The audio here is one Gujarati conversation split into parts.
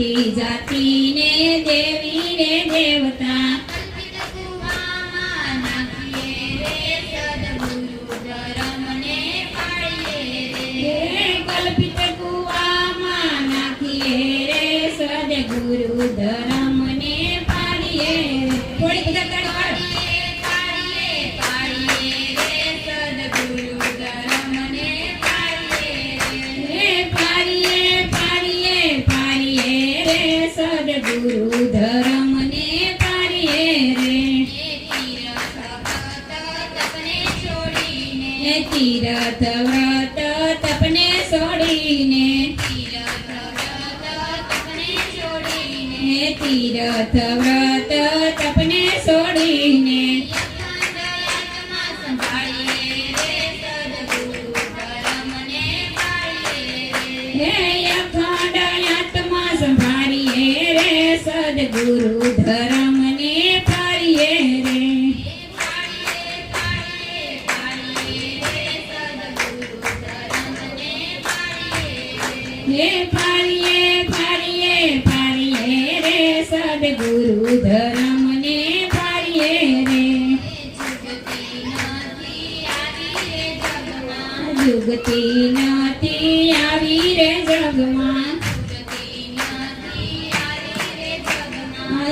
જ્ઞાતિ જાતિ ને દેવી રે દેવતા કલ્પિત કુવામાં નાખીએ રે સદગુરુ ધર્મ ને પાડીએ થોડી બધા ગુરુ ધર્મ ને પાડીએ રે તીરથ વ્રત તપને છોડીને તીરથ વ્રત તપને છોડીને સદગુરુ ધર્મ ને પાડીએ રે પાડીએ રે સદગુરુ ધર્મ ને પાડીએ રે જુગતી નથી આવી રે જગમાં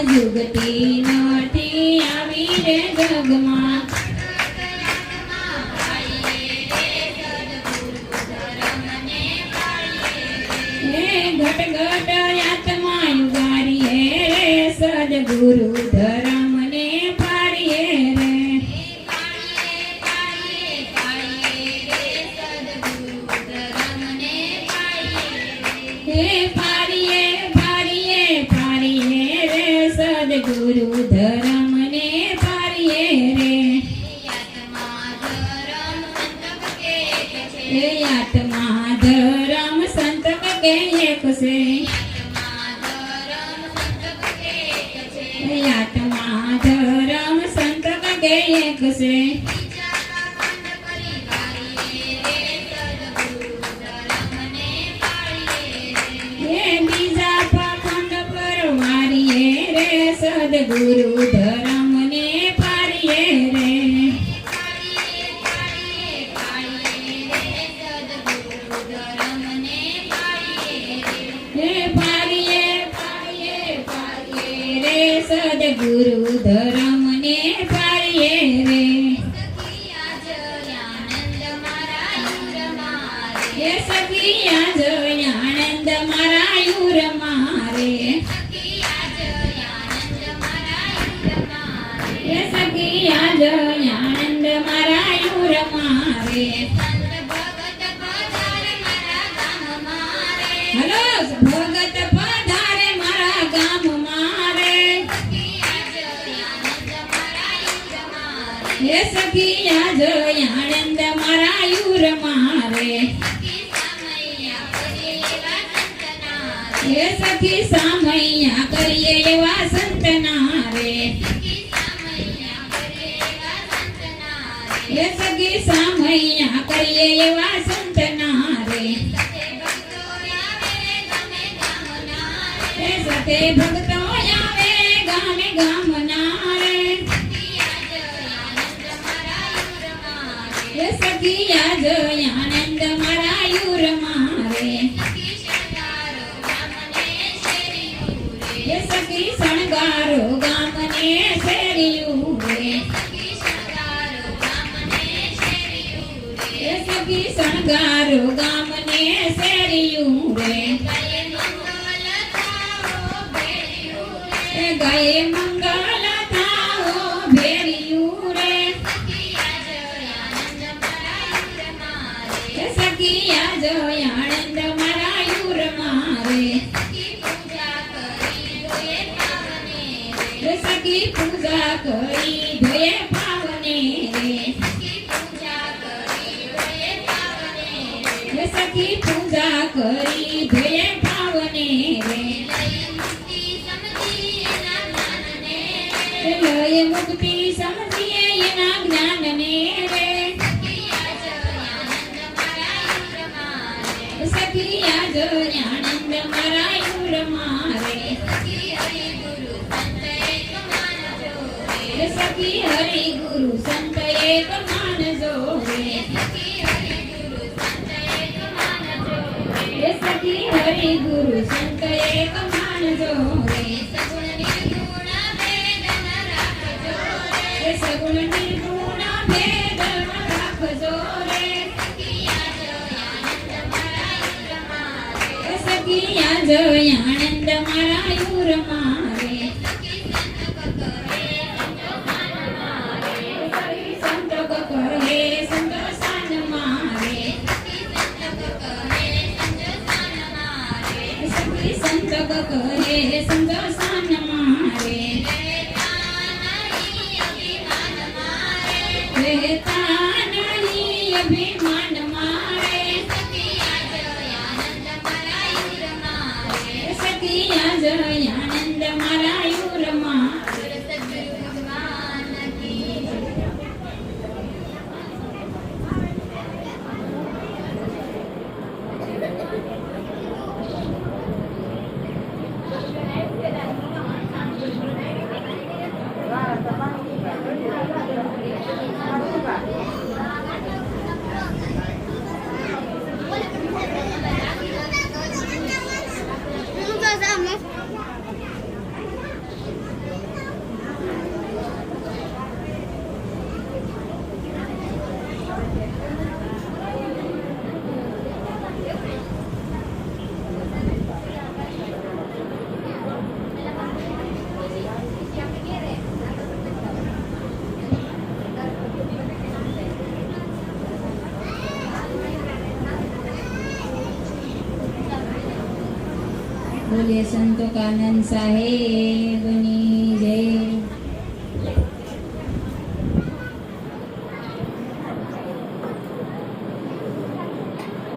જુગતી નથી આવી રે જગમાં ઘટ ઘટ આત્મા યુગારીએ રે સદગુરુ ધર્મ ને પાડીએ રે સદગુરુ ધર્મ ને પાડીએ રે આત્મા ધર્મ સંતક કે એક છે આત્મા ધર્મ સંતક કે એક છે બીજા પાખંડ પર મારીએ રે સદગુરુ ધર્મ ને પાડીએ રે પાડીએ રે સદગુરુ ધર્મ ને પાડીએ રે સખિયા જો આનંદ મારા યુર મારે સખિયા જો આનંદ મારા યુર મારે હલો ભગત પધારે મારા ગામ મારે સખિયા જો આનંદ મારા યુર મારે સખી સામૈયા કરીએ એવા સંતના રે સખી સામૈયા કરીએ એવા સંતના રે સાથે ભક્તો આવે ગામે ગામના રે સખિયા જો આનંદ મારા યુર મારે સખી શણગારો ગામને શેરિયું રે સખી શણગારો ગામને શેરિયું રે ગાયે મંગલ થાઓ ભેરિયું રે સખિયા જો આનંદ મારા યુર મારે સખી પૂજા કરી ધોયે પાવને રે સખી પૂજા કરી ધોયે પાવને રે લય મુક્તિ સમજીએ એના જ્ઞાનને રે સખિયા જો આનંદ મારા યુર મારે એક માનજો રે એ સખી હરિ ગુરુ સંત એક માનજો રે એ સગુણ નિર્ગુણ ભેદ રાખજો રે એ સખિયા જય આનંદ મારા યુર મારે સંત કરે સંતોષાન મારે સખી સંત કરે સંતોષાન મારે રહેતા નહીં અભિમાન મારે સખિયા જય આનંદ મારા યુર મારે બોલે સંતો કાનન સાહેબની જય.